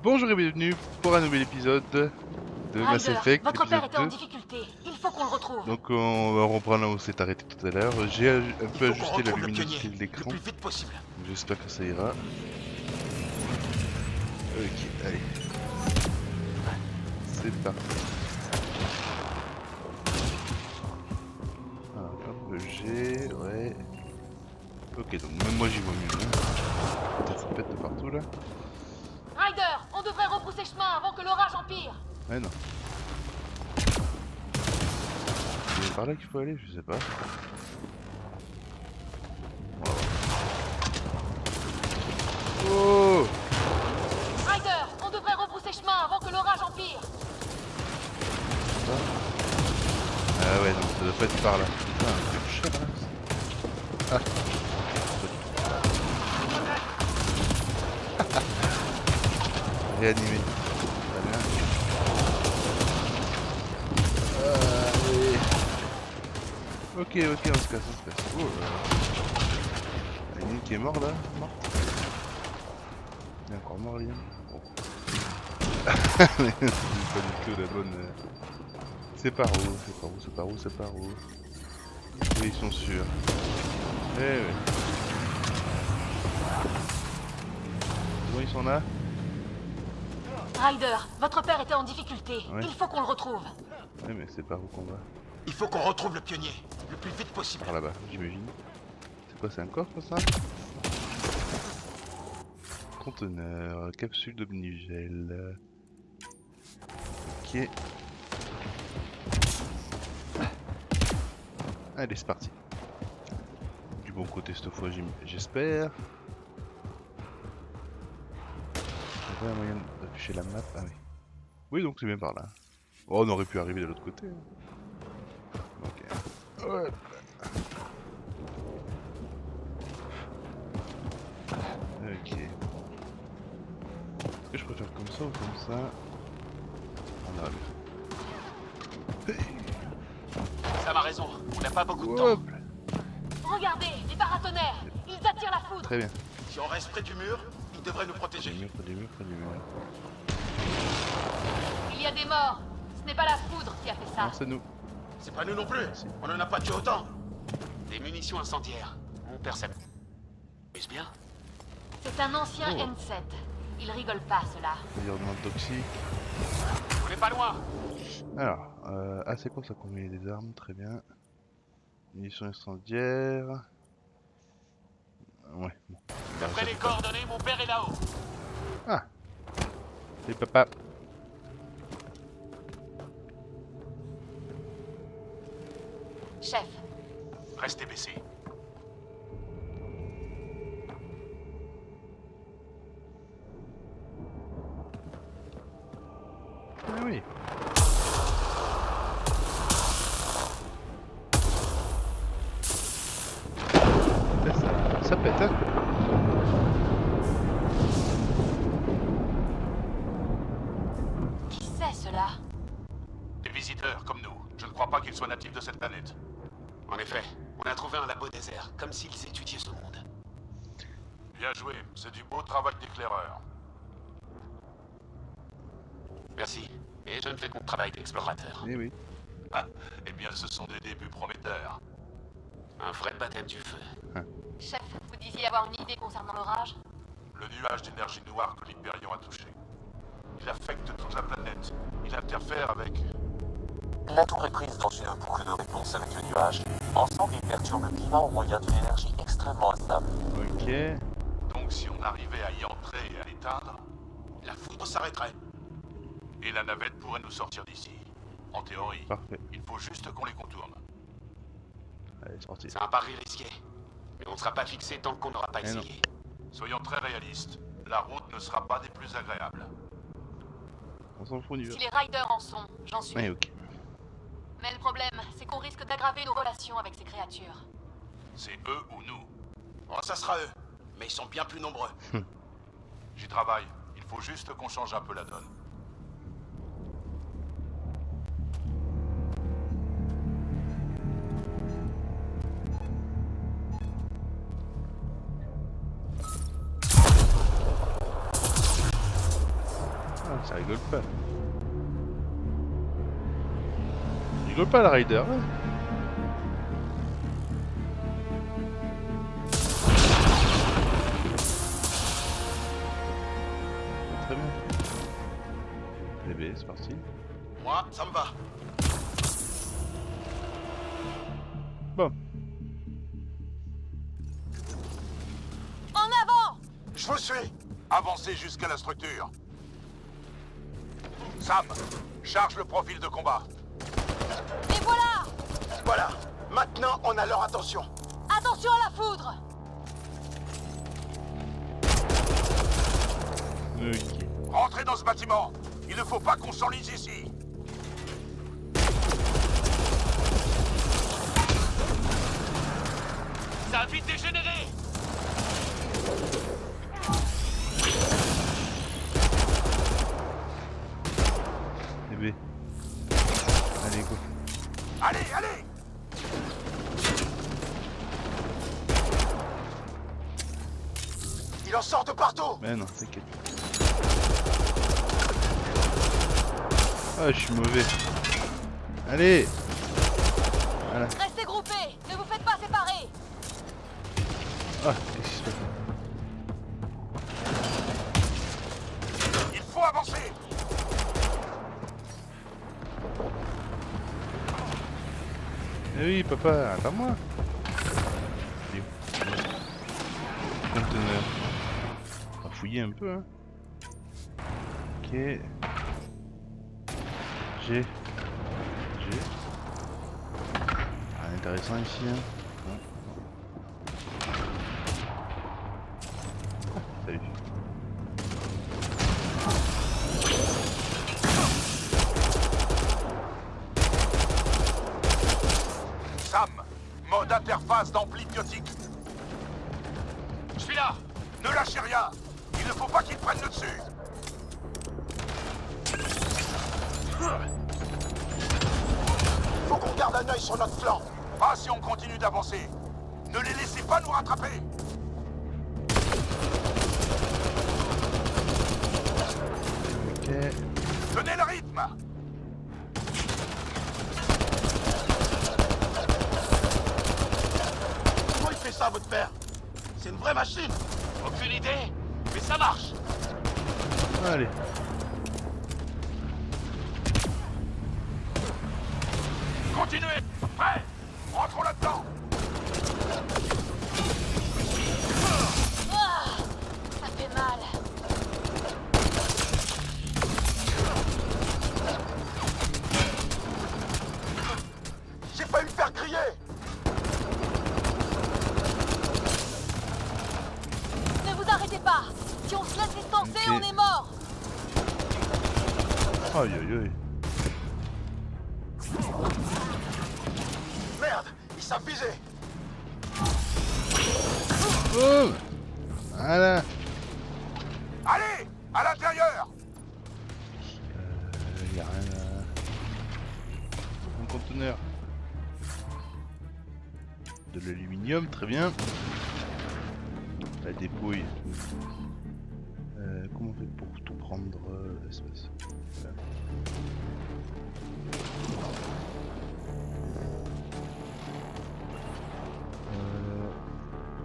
Bonjour et bienvenue pour un nouvel épisode de Mass Ryder, Effect, votre père épisode était en 2. difficulté. Il faut qu'on le retrouve. Donc on va reprendre là où on s'est arrêté tout à l'heure. J'ai un Il peu faut qu'on ajusté la retrouve le luminosité pionnier de le l'écran. plus vite possible. J'espère que ça ira. Ok, allez. C'est parti. Alors, hop, G, ouais. Ok, donc même moi j'y vois mieux. Hein. Peut-être ça pète de partout là. Ryder, on devrait rebrousser chemin avant que l'orage empire. Ouais, non. C'est par là qu'il faut aller, je sais pas. Oh! Ryder, on devrait rebrousser chemin avant que l'orage empire. Ah ouais, non, ça doit pas être par là. Putain, un cher là. Ah. Réanimé. Très bien. Allez. Ok, on se casse, Oh là là. Il y en a une qui est mort là. Mort. Il est encore mort, Liam. Bon. Mais c'est pas du tout la bonne. C'est par où? Oui, ils sont sûrs. Eh ouais. Bon, ils sont là. Ryder, votre père était en difficulté. Ouais. Il faut qu'on le retrouve. Ouais, mais c'est par où qu'on va? Il faut qu'on retrouve le pionnier le plus vite possible. Par là-bas, j'imagine. C'est quoi, c'est un coffre ça? Conteneur, capsule d'omnigel. Ok. Allez, c'est parti. Du bon côté cette fois, j'espère. Il y a un moyen d'afficher la map. Ah oui. Oui, donc c'est bien par là. Oh, on aurait pu arriver de l'autre côté. Ok. Ouais. Ok. Est-ce que je préfère comme ça ou comme ça? On arrive. Sam a raison, on n'a pas beaucoup de Hop. temps. Regardez, les paratonnerres. Ils attirent la foudre. Très bien. Si on reste près du mur, il devrait nous protéger. Près du mur. Il y a des morts. Ce n'est pas la foudre qui a fait ça. Non, c'est nous. C'est pas nous non plus. On en a pas tué autant. Des munitions incendiaires. Mon père s'amuse bien. C'est un ancien Oh. N7. Il rigole pas, cela. Environnement toxique. On n'est pas loin. Alors, c'est quoi ça combien des armes? Très bien. Munitions incendiaires. Ouais, bon. D'après les coordonnées, mon père est là-haut. Ah! C'est papa. Chef, Restez baissés. Ah oui. Ça pète, hein? qui c'est cela? Des visiteurs comme nous. Je ne crois pas qu'ils soient natifs de cette planète. En effet, on a trouvé un labo désert, comme s'ils étudiaient ce monde. Bien joué, c'est du beau travail d'éclaireur. Merci. Et je ne fais que mon travail d'explorateur. Eh oui. Ah, eh bien, ce sont des débuts prometteurs. Un vrai baptême du feu. Chef, vous disiez avoir une idée concernant l'orage? Le nuage d'énergie noire que l'Hyperion a touché. Il affecte toute la planète. Il interfère avec... La tour est prise dans une boucle de réponse avec le nuage. Ensemble, ils perturbent le climat au moyen d'une énergie extrêmement instable. Ok. Donc si on arrivait à y entrer et à l'éteindre, la foudre s'arrêterait. Et la navette pourrait nous sortir d'ici. En théorie. Parfait. Il faut juste qu'on les contourne. Allez, c'est parti. C'est un pari risqué. Mais on ne sera pas fixé tant qu'on n'aura pas Eh non. essayé. Soyons très réalistes. La route ne sera pas des plus agréables. On s'en fout du Si les Riders en sont, j'en suis. Ouais, ok. Mais le problème, c'est qu'on risque d'aggraver nos relations avec ces créatures. C'est eux ou nous. Oh, ça sera eux. Mais ils sont bien plus nombreux. J'y travaille. Il faut juste qu'on change un peu la donne. Ça rigole pas. Il rigole pas le Rider. Ouais. Très bien. Eh ben, c'est parti. Moi, ça me va. Bon. En avant! Je vous suis. Avancez jusqu'à la structure. Sam, charge le profil de combat. Et voilà! Voilà. Maintenant, on a leur attention. Attention à la foudre! Ok. Rentrez dans ce bâtiment. Il ne faut pas qu'on s'enlise ici. Ça a vite dégénéré. Eh ben. Allez, go. Allez, allez. Il en sort de partout. Mais non, t'inquiète. Ah, je suis mauvais. Allez. Voilà. Restez groupés! Ne vous faites pas séparer! Ah, qu'est-ce qui se passe? Il faut avancer. Eh oui, papa, attends-moi. Il est où? Conteneur. On va fouiller un peu, hein. Ok. J'ai. Ah, intéressant ici, hein. Ah, salut. Sam, mode interface d'ampli biotique. Je suis là. Ne lâchez rien. Il ne faut pas qu'ils prennent le dessus. Faut qu'on garde un œil sur notre flanc. Pas si on continue d'avancer. Ne les laissez pas nous rattraper. Ok. Tenez le rythme. Comment il fait ça, votre père? C'est une vraie machine. Aucune idée, mais ça marche. Allez. Continuez. Prêt. Rentrons là-dedans. Ah, ça fait mal. J'ai failli me faire griller. Ne vous arrêtez pas! Si on se laisse distancer, Ok. on est mort! Aïe aïe aïe. Merde, ils savent viser. Oh, voilà. Allez, à l'intérieur. Y a rien à... Un conteneur. De l'aluminium, très bien. La dépouille. Comment on fait pour tout prendre l'espace? Voilà.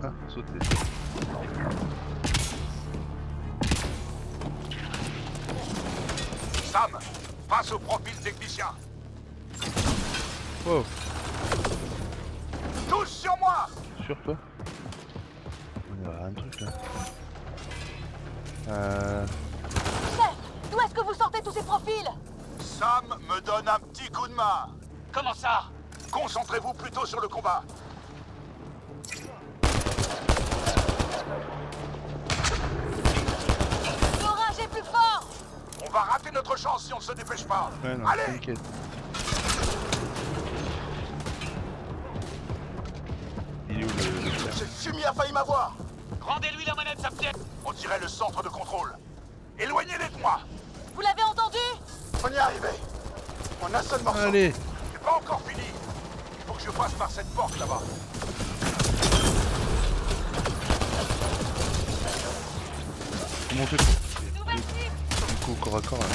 Ah, sauter. Sam, passe au profil technicien. Oh, Tous sur moi. sur toi? On y a un truc là. Chef, d'où est-ce que vous sortez tous ces profils? Sam me donne un petit coup de main. Comment ça? Concentrez-vous plutôt sur le combat. L'orage est plus fort! On va rater notre chance si on ne se dépêche pas. Ouais, non, Allez. t'inquiète. Il est où le fer? Ce fumier a failli m'avoir. Rendez-lui la manette, sa pièce. On dirait le centre de contrôle. Éloignez-les de moi. Vous l'avez entendu? On y est arrivé. On a seul morceau. Allez. C'est pas encore fini. Il faut que je passe par cette porte là-bas. Comment on fait? Nouvelle cible! coup au corps à corps là.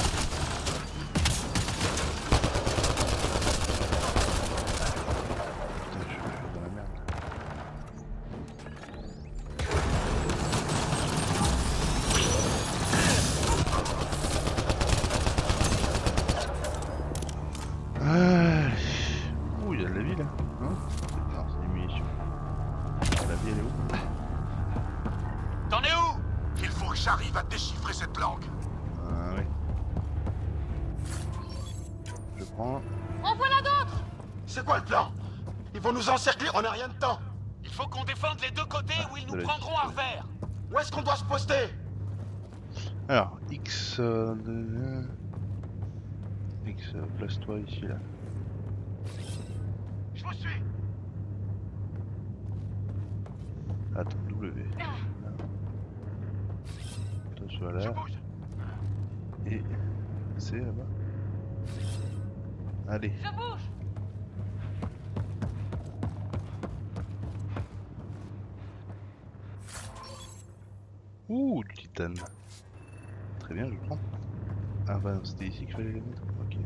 Putain, je suis dans la merde. Ah, ouh, il y a de la vie là. Hein? Non, c'est des munitions. La vie elle est où? T'en es où? Il faut que j'arrive à déchiffrer cette langue. Ah oui. Je prends. En voilà d'autres! C'est quoi le plan? Ils vont nous encercler, on n'a rien de temps. Il faut qu'on défende les deux côtés ou ils de nous la prendront à revers. Où est-ce qu'on doit se poster? Alors, X. X, place-toi ici là. Je vous suis. Attends, W. Là. Toi, sois Je là. bouge. Et. C là-bas. Allez. Je bouge! Ouh, du titane. Très bien, je prends. Ah bah non, c'était ici qu'il fallait les mettre. Ok.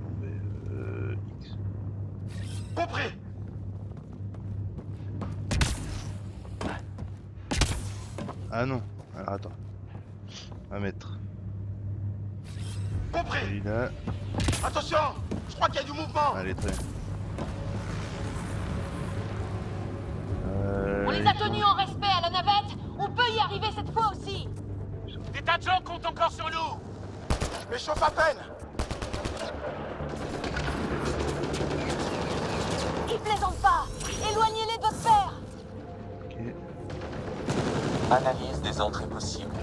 Bon, ben, X. Compris. Ah non. Alors attends. À mettre. Compris. Celui-là. Attention, je crois qu'il y a du mouvement. Allez, très bien. On les a tenus en respect à la navette! On peut y arriver cette fois aussi! Des tas de gens comptent encore sur nous. Je m'échauffe à peine. Ils plaisantent pas! Éloignez-les de votre père! Ok. Analyse des entrées possibles.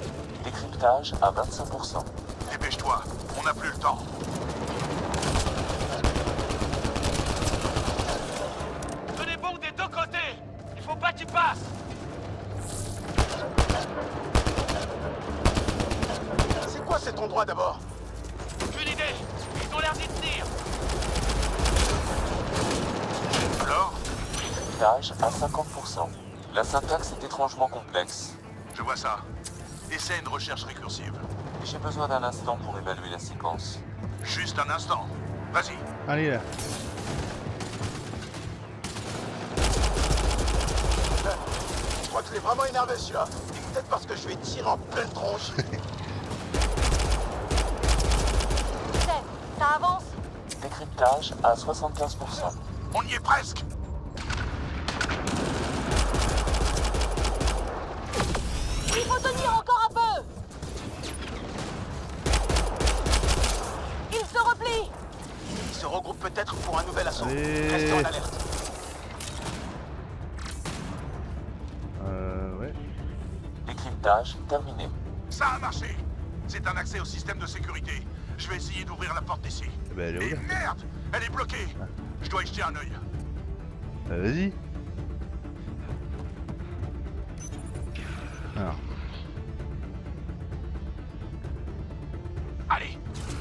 Décryptage à 25%. Dépêche-toi, on n'a plus le temps. Tenez bon des deux côtés. Il faut pas qu'ils passent. C'est quoi cet endroit d'abord? Aucune idée. Ils ont l'air d'y tenir. Alors? Décryptage à 50%. La syntaxe est étrangement complexe. Je vois ça. Essaie une recherche récursive. J'ai besoin d'un instant pour évaluer la séquence. Juste un instant. Vas-y. Allez là. Je crois que je l'ai vraiment énervé celui-là. Peut-être parce que je vais tirer en pleine tronche. Seth, ça avance? Décryptage à 75%. On y est presque. Il faut tenir encore un peu! Ils se replient! Ils se regroupent peut-être pour un nouvel assaut. Allez. Restez en alerte. Ouais. Décryptage terminé. Ça a marché. C'est un accès au système de sécurité. Je vais essayer d'ouvrir la porte d'ici. Eh ben, elle est où Et là? merde, elle est bloquée. Je dois y jeter un œil. Bah, vas-y. Alors. Allez,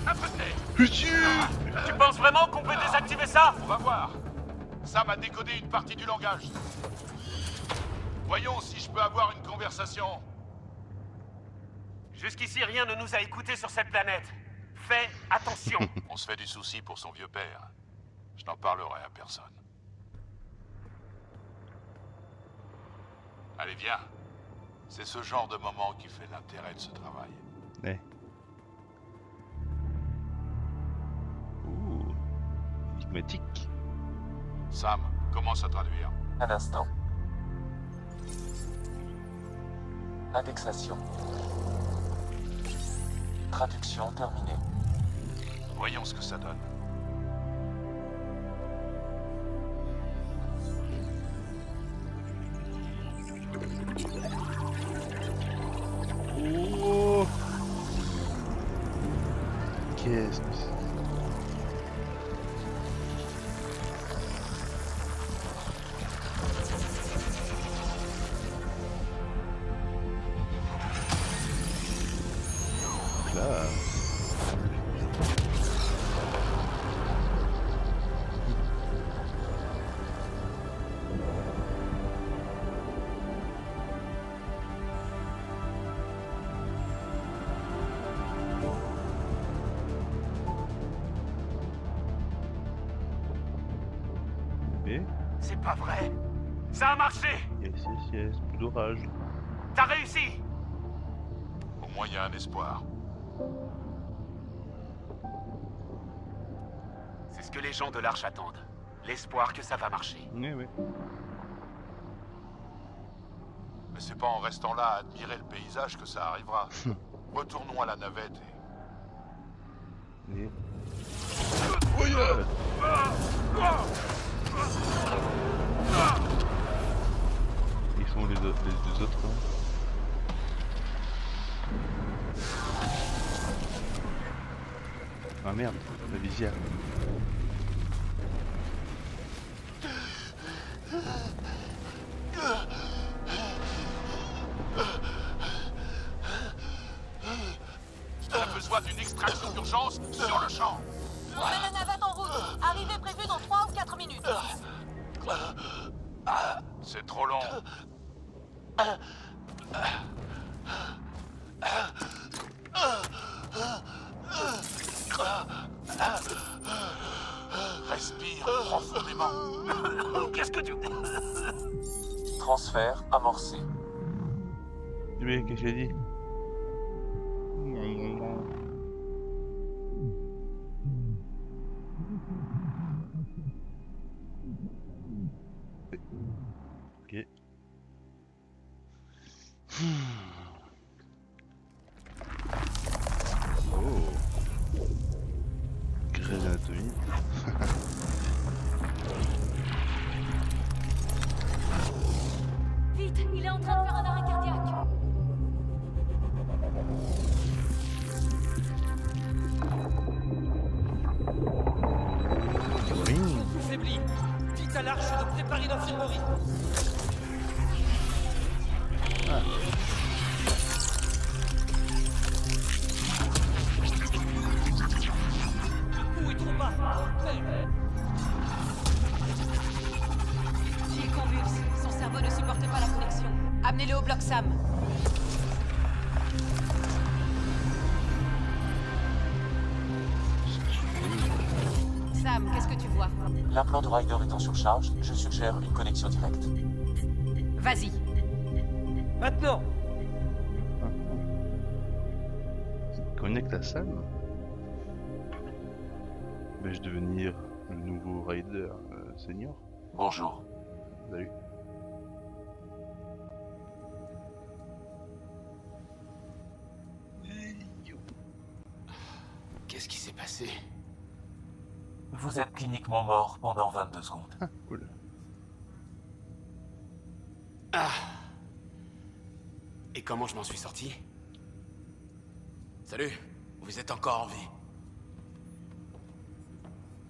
un peu de nez. Putain! Tu penses vraiment qu'on peut désactiver ça? On va voir. Sam a décodé une partie du langage. Voyons si je peux avoir une conversation. Jusqu'ici, rien ne nous a écoutés sur cette planète. Fais attention. On se fait du souci pour son vieux père. Je n'en parlerai à personne. Allez, viens. C'est ce genre de moment qui fait l'intérêt de ce travail. Ouais. Ouh. Énigmatique. Sam, commence à traduire. Un instant. Indexation. Traduction terminée. Voyons ce que ça donne. Oh. Qu'est-ce que c'est? Donc là. C'est pas vrai. Ça a marché. Yes, plus d'orage. T'as réussi. Au moins, il y a un espoir. C'est ce que les gens de l'Arche attendent. L'espoir que ça va marcher. Oui. Mais c'est pas en restant là à admirer le paysage que ça arrivera. Retournons à la navette et... Et... Oh yeah. Ils sont les deux autres. Hein. Ah merde, la visière. On a besoin d'une extraction d'urgence sur le champ. On met la navette en route. Arrivée prévue dans 3 ou 4 minutes. C'est trop long. Respire profondément. Qu'est-ce que tu... Transfert amorcé. Oui, qu'est-ce que j'ai dit? Ok. Oh. Grèce d'anatomie. Vite, il est en train de faire un arrêt cardiaque. Oui. Faibli. Dites à l'Arche de préparer l'infirmerie. Le coup est trop bas. Père. Il convulse. Son cerveau ne supporte pas la connexion. Amenez-le au bloc Sam. Sam, qu'est-ce que tu vois? L'implant de Ryder est en surcharge. Je suggère une connexion directe. Vas-y. Maintenant. Connecte à Sam. Vais-je devenir le nouveau Rider senior? Bonjour. Salut. Qu'est-ce qui s'est passé? Vous êtes cliniquement mort pendant 22 secondes. Ah, cool. Et comment je m'en suis sorti? Salut, vous êtes encore en vie.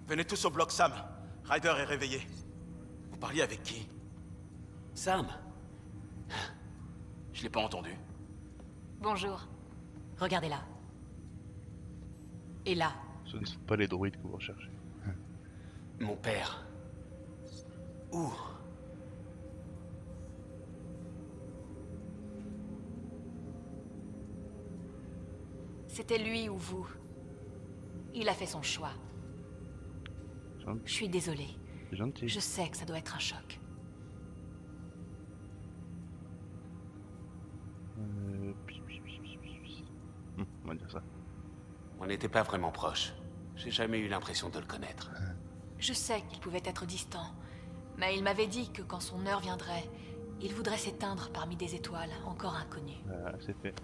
Venez tous au bloc Sam. Ryder est réveillé. Vous parliez avec qui? Sam? Je l'ai pas entendu. Bonjour. Regardez là. Et là. Ce ne sont pas les droïdes que vous recherchez. Mon père. Où? C'était lui ou vous. Il a fait son choix. Je suis désolée. C'est gentil. Je sais que ça doit être un choc. On va dire ça. On n'était pas vraiment proches. J'ai jamais eu l'impression de le connaître. Je sais qu'il pouvait être distant, mais il m'avait dit que quand son heure viendrait, il voudrait s'éteindre parmi des étoiles encore inconnues. C'est fait.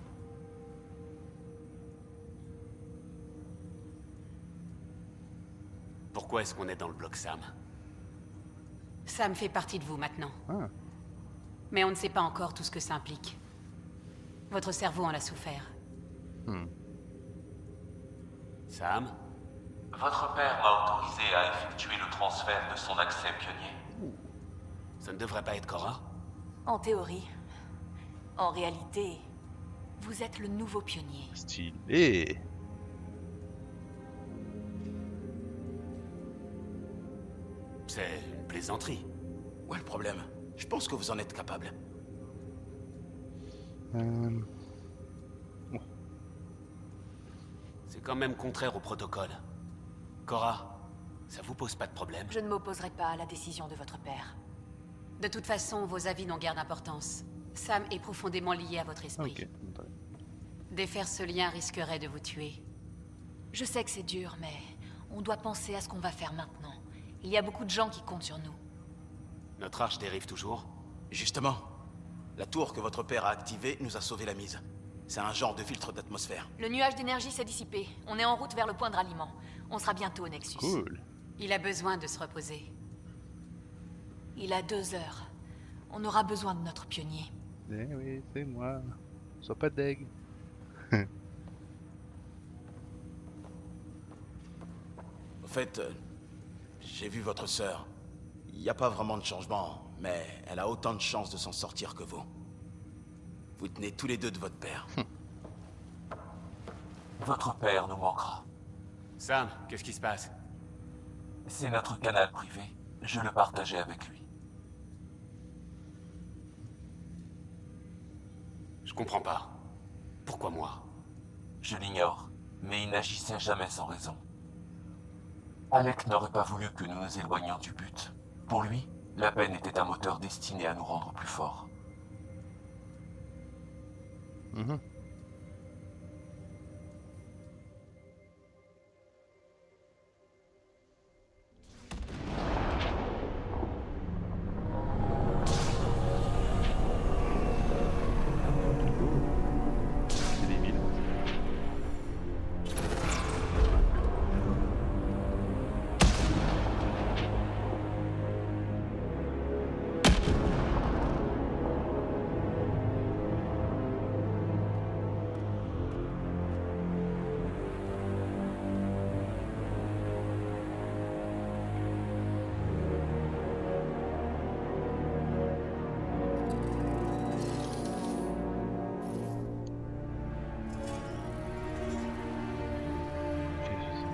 Pourquoi est-ce qu'on est dans le bloc Sam? Sam fait partie de vous maintenant. Ah, Mais on ne sait pas encore tout ce que ça implique. Votre cerveau en a souffert. Sam? Votre père m'a autorisé à effectuer le transfert de son accès pionnier. Ça ne devrait pas être Cora? En théorie. En réalité, vous êtes le nouveau pionnier. stylé. C'est une plaisanterie. Où est le problème? Je pense que vous en êtes capable. C'est quand même contraire au protocole. Cora, ça vous pose pas de problème? Je ne m'opposerai pas à la décision de votre père. De toute façon, vos avis n'ont guère d'importance. Sam est profondément lié à votre esprit. Ok. Attendez. Défaire ce lien risquerait de vous tuer. Je sais que c'est dur, mais on doit penser à ce qu'on va faire maintenant. Il y a beaucoup de gens qui comptent sur nous. Notre arche dérive toujours. Justement, la tour que votre père a activée nous a sauvé la mise. C'est un genre de filtre d'atmosphère. Le nuage d'énergie s'est dissipé. On est en route vers le point de ralliement. On sera bientôt au Nexus. Cool. Il a besoin de se reposer. Il a 2 heures. On aura besoin de notre pionnier. Eh oui, c'est moi. Sois pas deg. Au fait, j'ai vu votre sœur. Il n'y a pas vraiment de changement, mais elle a autant de chances de s'en sortir que vous. Vous tenez tous les deux de votre père. Votre père nous manquera. Sam, qu'est-ce qui se passe? C'est notre canal privé. Je le partageais avec lui. Je comprends pas. Pourquoi moi? Je l'ignore, mais il n'agissait jamais sans raison. Alec n'aurait pas voulu que nous nous éloignions du but. Pour lui, la peine était un moteur destiné à nous rendre plus forts. Mhm. C'est des villes. Qu'est-ce que c'est?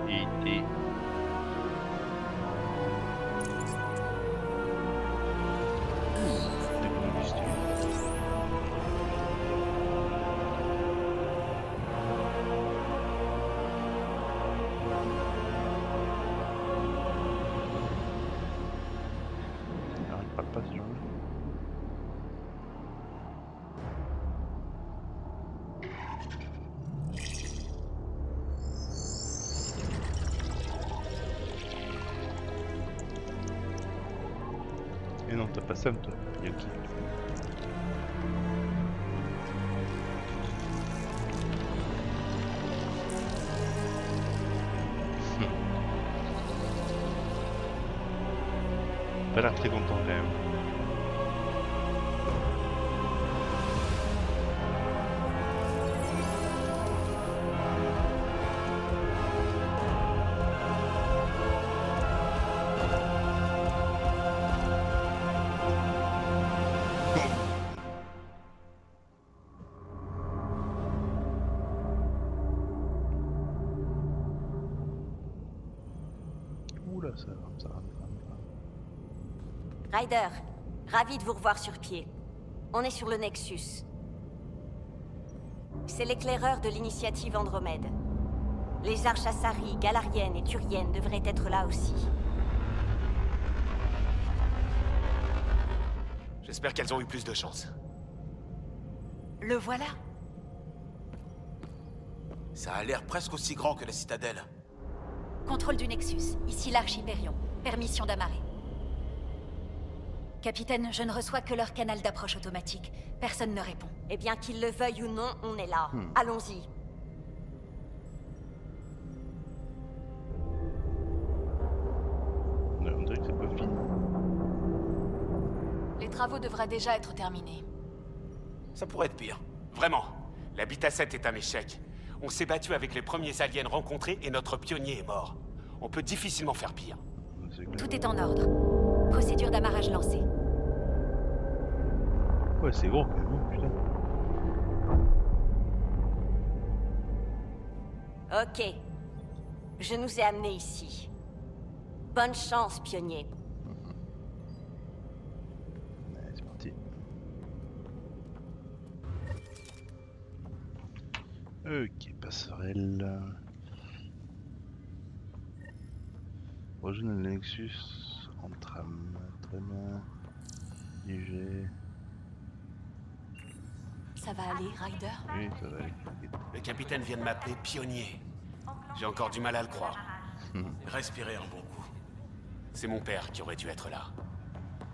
E.T. Technologie. Alors, il parle pas ce genre-là. Et non, t'as pas Sam, toi, Yoki. Pas l'air très content quand même. Oula, ça rame. Ryder, ravi de vous revoir sur pied. On est sur le Nexus. C'est l'éclaireur de l'initiative Andromède. Les arches Asari, Galariennes et Turiennes devraient être là aussi. J'espère qu'elles ont eu plus de chance. Le voilà. Ça a l'air presque aussi grand que la citadelle. Contrôle du Nexus, ici l'Arche Hyperion. Permission d'amarrer. Capitaine, je ne reçois que leur canal d'approche automatique. Personne ne répond. Eh bien, qu'ils le veuillent ou non, on est là. Allons-y. Ouais, on dirait que c'est pas fini. Les travaux devraient déjà être terminés. Ça pourrait être pire. Vraiment, l'Habitat 7 est un échec. On s'est battu avec les premiers aliens rencontrés et notre pionnier est mort. On peut difficilement faire pire. C'est clair. Tout est en ordre. Procédure d'amarrage lancée. Ouais, c'est gros quand même, hein, putain. Ok. Je nous ai amenés ici. Bonne chance, pionnier. Ok, passerelle. Rejoindre le Nexus en tram. Très bien. Léger. Ça va aller, Ryder? Oui, ça va aller. t'inquiète. Le capitaine vient de m'appeler pionnier. J'ai encore du mal à le croire. Respirez un bon coup. C'est mon père qui aurait dû être là.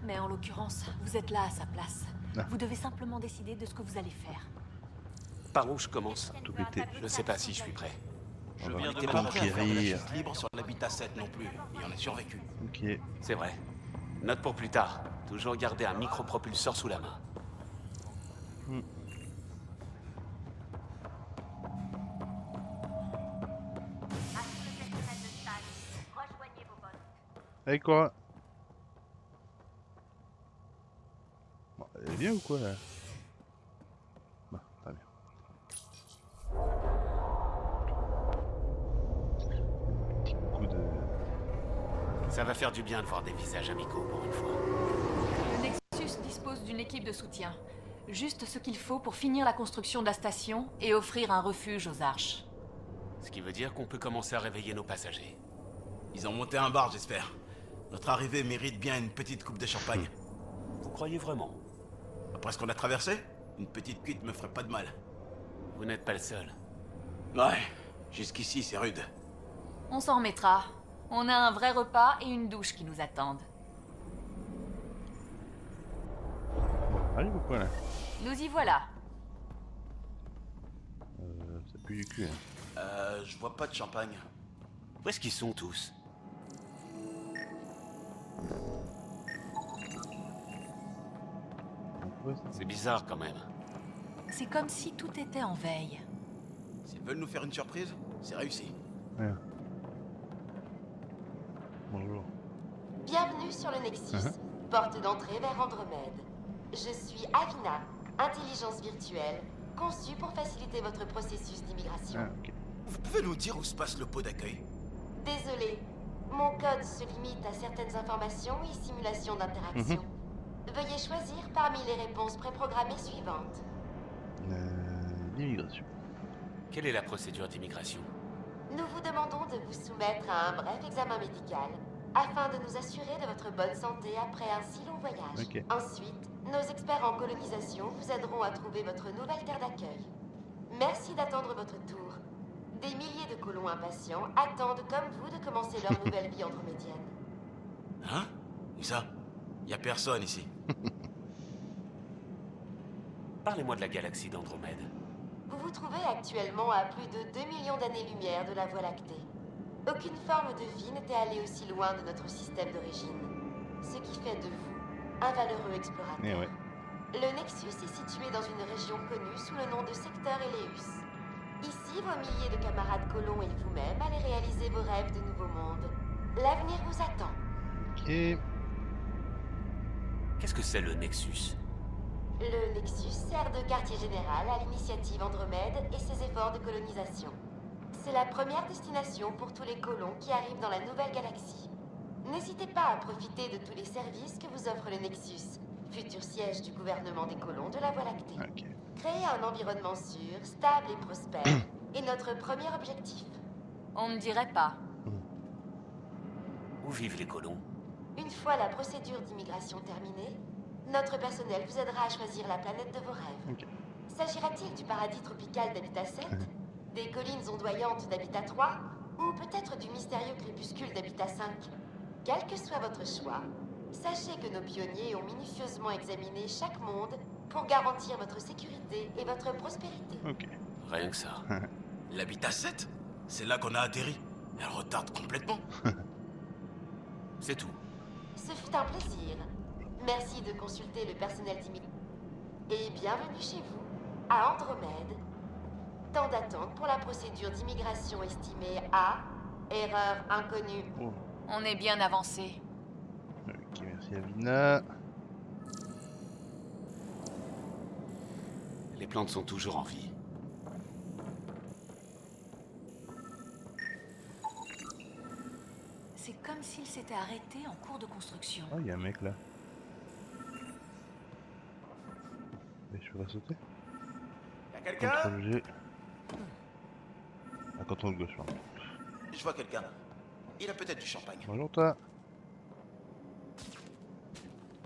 Mais en l'occurrence, vous êtes là à sa place. Ah. Vous devez simplement décider de ce que vous allez faire. Par où je commence? Tout pété. Je sais pas si je suis prêt. On va Il était pas prêt à faire de la conquérir. chute libre sur l'habitat 7 non plus. Et on a survécu. Ok. C'est vrai. Note pour plus tard. Toujours garder un micropropulseur sous la main. Allez quoi? Bon, elle est bien ou quoi là? Bah, très bien. Petit coup de... Ça va faire du bien de voir des visages amicaux pour une fois. Le Nexus dispose d'une équipe de soutien. Juste ce qu'il faut pour finir la construction de la station et offrir un refuge aux Arches. Ce qui veut dire qu'on peut commencer à réveiller nos passagers. Ils ont monté un bar, j'espère. Notre arrivée mérite bien une petite coupe de champagne. Vous croyez vraiment? Après ce qu'on a traversé, une petite cuite me ferait pas de mal. Vous n'êtes pas le seul. Ouais, jusqu'ici c'est rude. On s'en remettra. On a un vrai repas et une douche qui nous attendent. Allez ou quoi là? Nous y voilà. Ça pue du cul. Hein. Je vois pas de champagne. Où est-ce qu'ils sont tous? Ouais, ça- C'est bizarre quand même. C'est comme si tout était en veille. S'ils veulent nous faire une surprise, c'est réussi. Ouais. Bonjour. Bienvenue sur le Nexus, porte d'entrée vers Andromède. Je suis Avina, intelligence virtuelle, conçue pour faciliter votre processus d'immigration. Ah, ok. Vous pouvez nous dire où se passe le pot d'accueil? Désolé, mon code se limite à certaines informations et simulations d'interaction. Veuillez choisir parmi les réponses préprogrammées suivantes. L'immigration. Quelle est la procédure d'immigration? Nous vous demandons de vous soumettre à un bref examen médical afin de nous assurer de votre bonne santé après un si long voyage. Ok. Ensuite, nos experts en colonisation vous aideront à trouver votre nouvelle terre d'accueil. Merci d'attendre votre tour. Des milliers de colons impatients attendent comme vous de commencer leur nouvelle vie andromédienne. Hein? Où ça? Y a personne ici. Parlez-moi de la galaxie d'Andromède. Vous vous trouvez actuellement à plus de 2 millions d'années-lumière de la Voie lactée. Aucune forme de vie n'était allée aussi loin de notre système d'origine. Ce qui fait de vous un valeureux explorateur. Eh ouais. Le Nexus est situé dans une région connue sous le nom de Secteur Eleus. Ici, vos milliers de camarades colons et vous-même allez réaliser vos rêves de nouveau monde. L'avenir vous attend. Ok. Qu'est-ce que c'est le Nexus? Le Nexus sert de quartier général à l'initiative Andromède et ses efforts de colonisation. C'est la première destination pour tous les colons qui arrivent dans la nouvelle galaxie. N'hésitez pas à profiter de tous les services que vous offre le Nexus, futur siège du gouvernement des colons de la Voie lactée. Ok. Créer un environnement sûr, stable et prospère est notre premier objectif. On ne dirait pas. Où vivent les colons? Une fois la procédure d'immigration terminée, notre personnel vous aidera à choisir la planète de vos rêves. Ok. S'agira-t-il du paradis tropical d'Habitat 7, des collines ondoyantes d'Habitat 3, ou peut-être du mystérieux crépuscule d'Habitat 5? Quel que soit votre choix, sachez que nos pionniers ont minutieusement examiné chaque monde pour garantir votre sécurité et votre prospérité. Ok. Rien que ça. L'habitat 7? C'est là qu'on a atterri. Elle retarde complètement. C'est tout. Ce fut un plaisir. Merci de consulter le personnel d'immigration. Et bienvenue chez vous, à Andromède. Temps d'attente pour la procédure d'immigration estimée à... erreur inconnue. Oh. On est bien avancé. Ok, merci Avina. Les plantes sont toujours en vie. C'est comme s'il s'était arrêté en cours de construction. Oh, il y a un mec là. Mais je peux pas sauter. Y'a quelqu'un? Contrôle G. Ah, contrôle gauche, pardon. Je vois quelqu'un. Il a peut-être du champagne. Bonjour toi.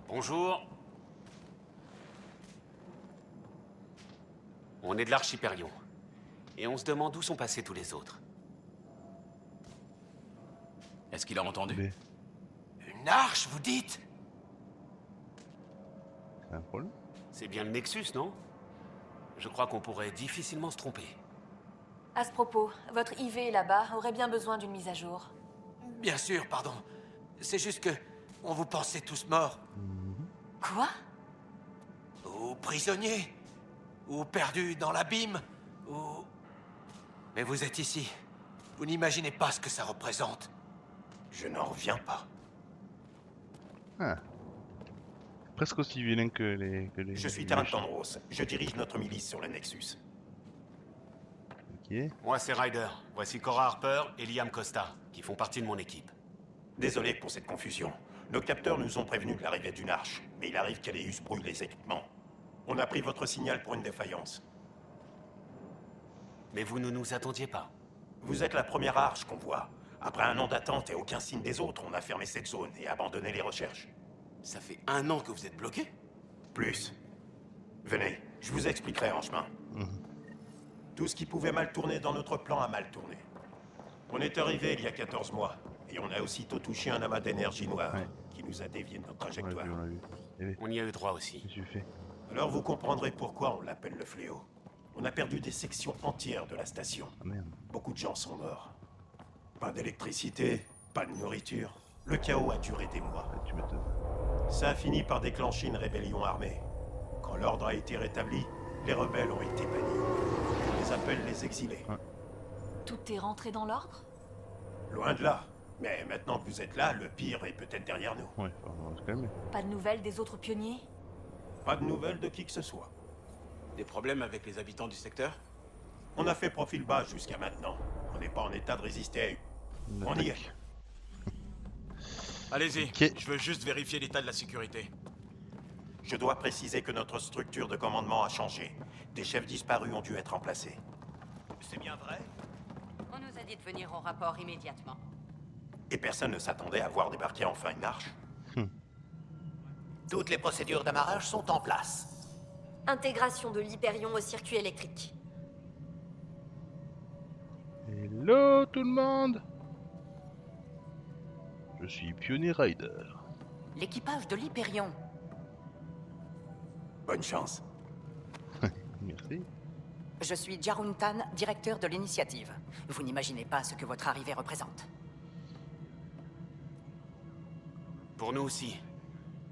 Bonjour. On est de l'Archipérion. Et on se demande où sont passés tous les autres. Est-ce qu'il a entendu? B. Une arche, vous dites? C'est un problème? C'est bien le Nexus, non? Je crois qu'on pourrait difficilement se tromper. À ce propos, votre IV là-bas aurait bien besoin d'une mise à jour. Bien sûr, pardon. C'est juste que... on vous pensait tous morts. Quoi? Ou prisonniers. Ou perdus dans l'abîme. Ou... Mais vous êtes ici. Vous n'imaginez pas ce que ça représente. Je n'en reviens pas. Ah. Presque aussi vilain que les... Je suis les Terran méchants. Tandros. Je dirige notre milice sur le Nexus. Ok. Moi, c'est Ryder. Voici Cora Harper et Liam Costa, qui font partie de mon équipe. Désolé pour cette confusion. Nos capteurs nous ont prévenus de l'arrivée d'une arche, mais il arrive qu'Eleus brouille les équipements. On a pris votre signal pour une défaillance. Mais vous ne nous attendiez pas. Vous êtes la première arche qu'on voit. Après un an d'attente et aucun signe des autres, on a fermé cette zone et abandonné les recherches. Ça fait 1 an que vous êtes bloqué? Plus. Venez, je vous expliquerai en chemin. Tout ce qui pouvait mal tourner dans notre plan a mal tourné. On est arrivé il y a 14 mois, et on a aussitôt touché un amas d'énergie noire Ouais. qui nous a dévié de notre On l'a trajectoire. vu, on l'a vu. Eh bien, On y a eu droit aussi. qu'est-ce que tu fais? Alors vous comprendrez pourquoi on l'appelle le fléau. On a perdu des sections entières de la station. Ah merde. Beaucoup de gens sont morts. Pas d'électricité, pas de nourriture. Le chaos a duré des mois. Ah, tu m'étonnes. Ça a fini par déclencher une rébellion armée. Quand l'ordre a été rétabli, les rebelles ont été bannis. On les appelle les exilés. Tout est rentré dans l'ordre? Loin de là. Mais maintenant que vous êtes là, le pire est peut-être derrière nous. Ouais, on va se calmer. Pas de nouvelles des autres pionniers? Pas de nouvelles de qui que ce soit. Des problèmes avec les habitants du secteur? On a fait profil bas jusqu'à maintenant. On n'est pas en état de résister. On y est. Allez-y, Ok. je veux juste vérifier l'état de la sécurité. Je dois préciser que notre structure de commandement a changé. Des chefs disparus ont dû être remplacés. C'est bien vrai? On nous a dit de venir au rapport immédiatement. Et personne ne s'attendait à voir débarquer enfin une arche. Toutes les procédures d'amarrage sont en place. Intégration de l'Hyperion au circuit électrique. Hello tout le monde. Je suis Pionnier Rider. L'équipage de l'Hyperion. Bonne chance. Merci. Je suis Jarun Tan, directeur de l'initiative. Vous n'imaginez pas ce que votre arrivée représente. Pour nous aussi.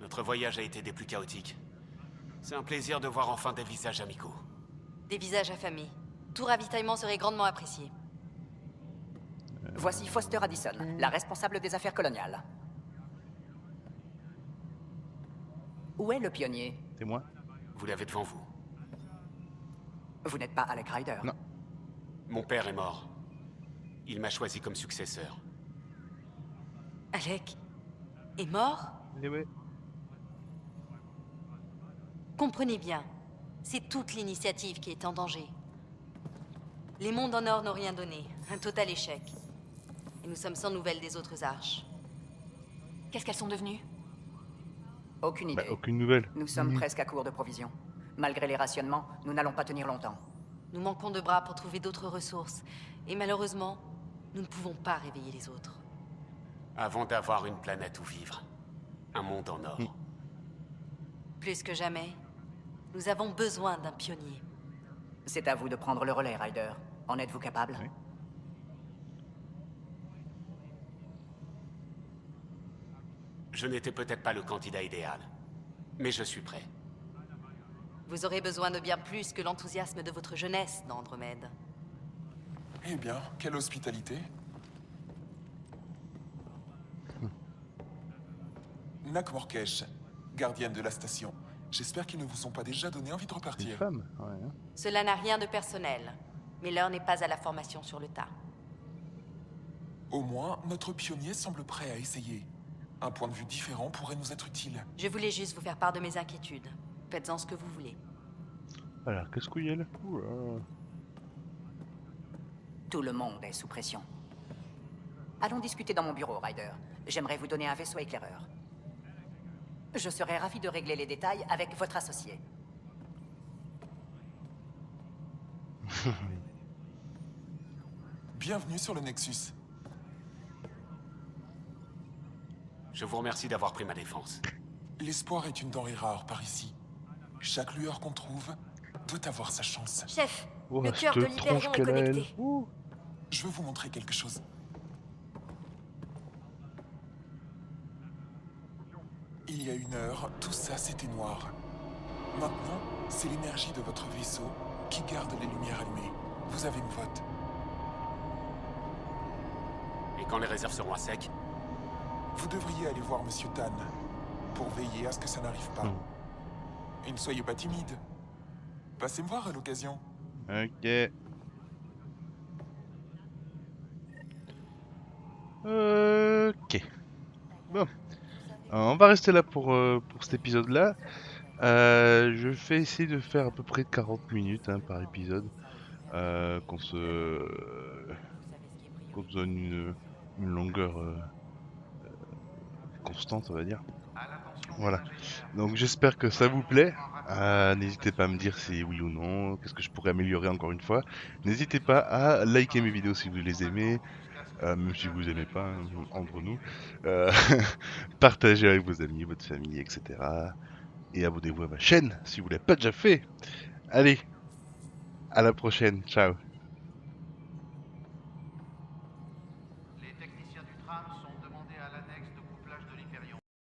Notre voyage a été des plus chaotiques. C'est un plaisir de voir enfin des visages amicaux. Des visages affamés. Tout ravitaillement serait grandement apprécié. Voici Foster Addison, la responsable des affaires coloniales. Où est le pionnier? C'est moi? Vous l'avez devant vous. Vous n'êtes pas Alec Ryder? Non. Mon père est mort. Il m'a choisi comme successeur. Alec est mort? Eh ouais. Comprenez bien, c'est toute l'initiative qui est en danger. Les mondes en or n'ont rien donné, un total échec. Et nous sommes sans nouvelles des autres arches. Qu'est-ce qu'elles sont devenues? Aucune idée. Bah, aucune nouvelle. Nous sommes presque à court de provisions. Malgré les rationnements, nous n'allons pas tenir longtemps. Nous manquons de bras pour trouver d'autres ressources. Et malheureusement, nous ne pouvons pas réveiller les autres. Avant d'avoir une planète où vivre. Un monde en or. Plus que jamais, nous avons besoin d'un pionnier. C'est à vous de prendre le relais, Ryder. En êtes-vous capable? Oui. Je n'étais peut-être pas le candidat idéal. Mais je suis prêt. Vous aurez besoin de bien plus que l'enthousiasme de votre jeunesse dans Andromède. Eh bien, quelle hospitalité. Nak Morkesh, gardienne de la station. J'espère qu'ils ne vous ont pas déjà donné envie de Une repartir. femme? Ouais. Hein. Cela n'a rien de personnel, mais l'heure n'est pas à la formation sur le tas. Au moins, notre pionnier semble prêt à essayer. Un point de vue différent pourrait nous être utile. Je voulais juste vous faire part de mes inquiétudes. Faites-en ce que vous voulez. Alors, qu'est-ce qu'il y a là? Oula. Tout le monde est sous pression. Allons discuter dans mon bureau, Ryder. J'aimerais vous donner un vaisseau éclaireur. Je serais ravi de régler les détails avec votre associé. Bienvenue sur le Nexus. Je vous remercie d'avoir pris ma défense. L'espoir est une denrée rare par ici. Chaque lueur qu'on trouve doit avoir sa chance. Chef, Oh, le cœur de cette l'Hyperion tronche est qu'elle a, elle. connecté. Ouh. Je veux vous montrer quelque chose. Il y a 1 heure, tout ça c'était noir. Maintenant, c'est l'énergie de votre vaisseau qui garde les lumières allumées. Vous avez une vote. Et quand les réserves seront à sec? Vous devriez aller voir Monsieur Tan pour veiller à ce que ça n'arrive pas. Et ne soyez pas timide. Passez me voir à l'occasion. Ok. Ok. Bon. On va rester là pour cet épisode-là. Je vais essayer de faire à peu près 40 minutes hein, par épisode. Qu'on se donne une longueur constante, on va dire. Voilà. Donc j'espère que ça vous plaît. N'hésitez pas à me dire si oui ou non, qu'est-ce que je pourrais améliorer encore une fois. N'hésitez pas à liker mes vidéos si vous les aimez, même si vous aimez pas, hein, entre nous. Partagez avec vos amis, votre famille, etc. Et abonnez-vous à ma chaîne si vous ne l'avez pas déjà fait. Allez, à la prochaine, ciao.